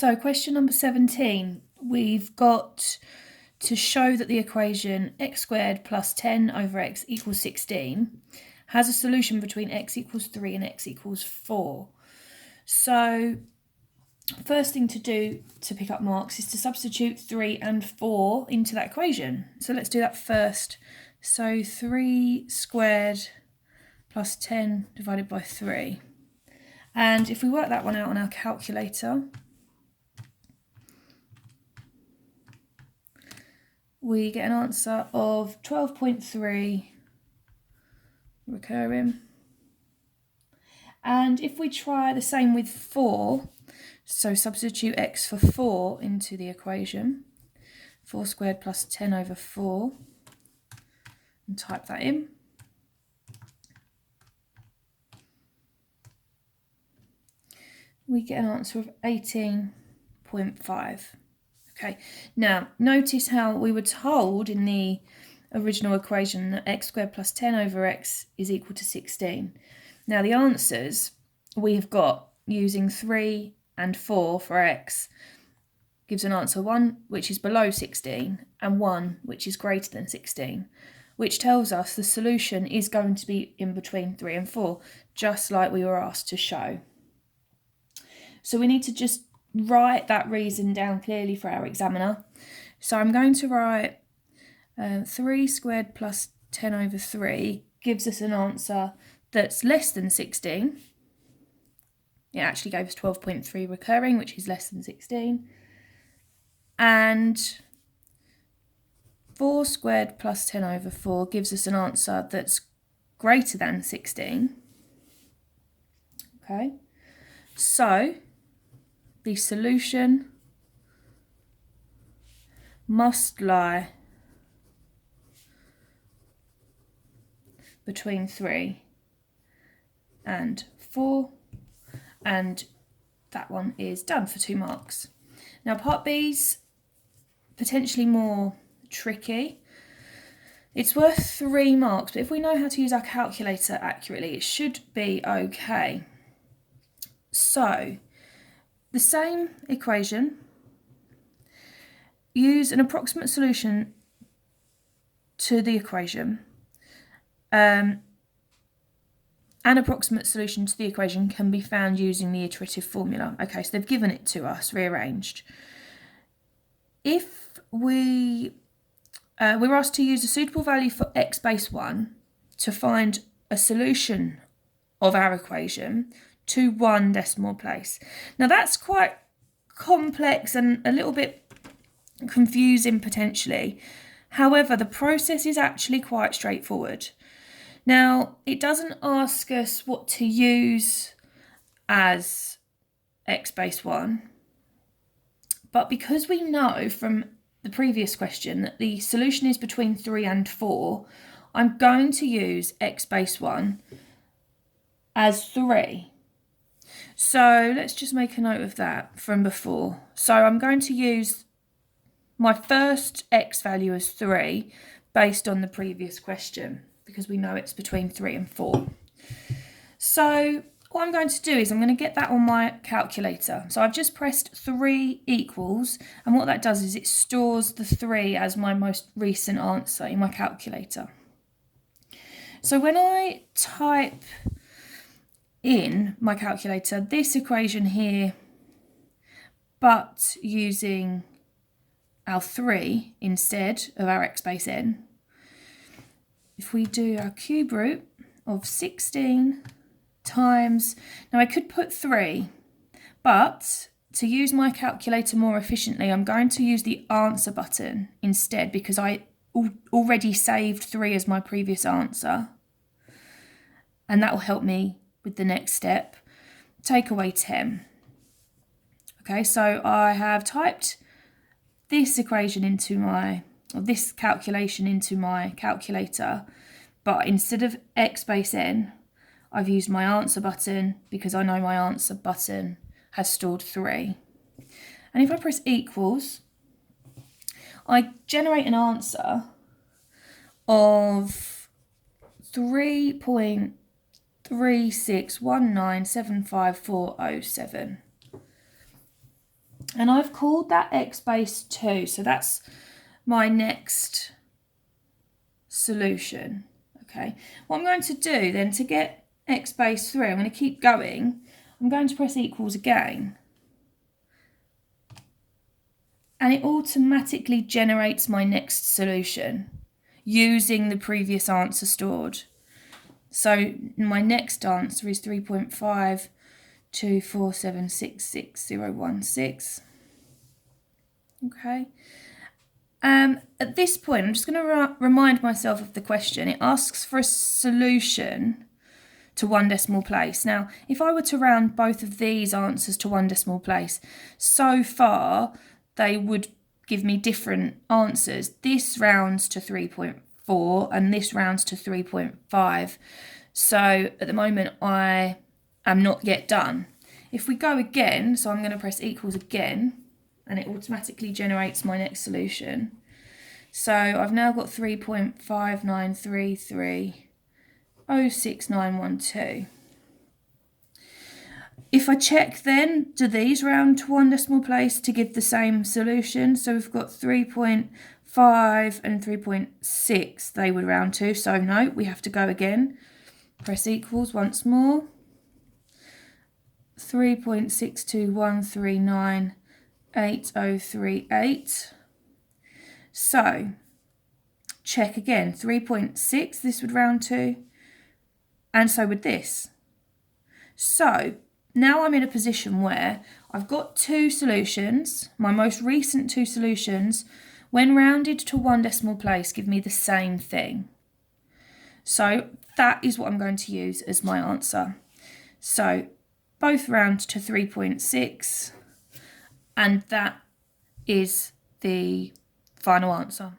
So question number 17, we've got to show that the equation x squared plus 10 over x equals 16 has a solution between x equals 3 and x equals 4. So first thing to do to pick up marks is to substitute 3 and 4 into that equation. So let's do that first. So 3 squared plus 10 divided by 3. And if we work that one out on our calculator, we get an answer of 12.3 recurring. And if we try the same with 4, so substitute x for 4 into the equation, 4 squared plus 10 over 4, and type that in. We get an answer of 18.5. Okay, now notice how we were told in the original equation that x squared plus 10 over x is equal to 16. Now the answers we have got using 3 and 4 for x gives an answer 1 which is below 16 and 1 which is greater than 16, which tells us the solution is going to be in between 3 and 4, just like we were asked to show. So we need to just write that reason down clearly for our examiner. So I'm going to write 3 squared plus 10 over 3 gives us an answer that's less than 16. It actually gave us 12.3 recurring, which is less than 16. And 4 squared plus 10 over 4 gives us an answer that's greater than 16. Okay, so the solution must lie between 3 and 4, and that one is done for 2 marks. Now part B's potentially more tricky. It's worth 3 marks, but if we know how to use our calculator accurately, it should be okay. So the same equation, use an approximate solution to the equation. An approximate solution to the equation can be found using the iterative formula. Okay, so they've given it to us rearranged. If we're asked to use a suitable value for x base 1 to find a solution of our equation to 1 decimal place. Now that's quite complex and a little bit confusing potentially. However, the process is actually quite straightforward. Now, it doesn't ask us what to use as x base 1, but because we know from the previous question that the solution is between 3 and 4, I'm going to use x base 1 as 3. So let's just make a note of that from before. So I'm going to use my first x value as 3 based on the previous question, because we know it's between 3 and 4. So what I'm going to do is I'm going to get that on my calculator. So I've just pressed 3 equals, and what that does is it stores the 3 as my most recent answer in my calculator. So when I type in my calculator this equation here, but using our 3 instead of our x base n, if we do our cube root of 16 times, now I could put 3, but to use my calculator more efficiently, I'm going to use the answer button instead, because I already saved 3 as my previous answer, and that will help me with the next step. Take away 10. Okay, so I have typed this equation into this calculation into my calculator, but instead of x base n, I've used my answer button because I know my answer button has stored 3. And if I press equals, I generate an answer of 3.361975,407. And I've called that x base 2. So that's my next solution. Okay. What I'm going to do then to get x base 3, I'm going to keep going. I'm going to press equals again. And it automatically generates my next solution using the previous answer stored. So my next answer is 3.524766016. Okay. At this point, I'm just going to remind myself of the question. It asks for a solution to 1 decimal place. Now, if I were to round both of these answers to 1 decimal place, so far they would give me different answers. This rounds to 3.4 and this rounds to 3.5. So at the moment I am not yet done. If we go again, so I'm going to press equals again, and it automatically generates my next solution. So I've now got 3.593306,912. If I check then, do these round to 1 decimal place to give the same solution? So we've got 3.5 and 3.6 they would round to, so no, we have to go again. Press equals once more. 3.621398038. So check again, 3.6 this would round to, and so would this. So now I'm in a position where I've got 2 solutions. My most recent 2 solutions, when rounded to 1 decimal place, give me the same thing. So that is what I'm going to use as my answer. So both round to 3.6, and that is the final answer.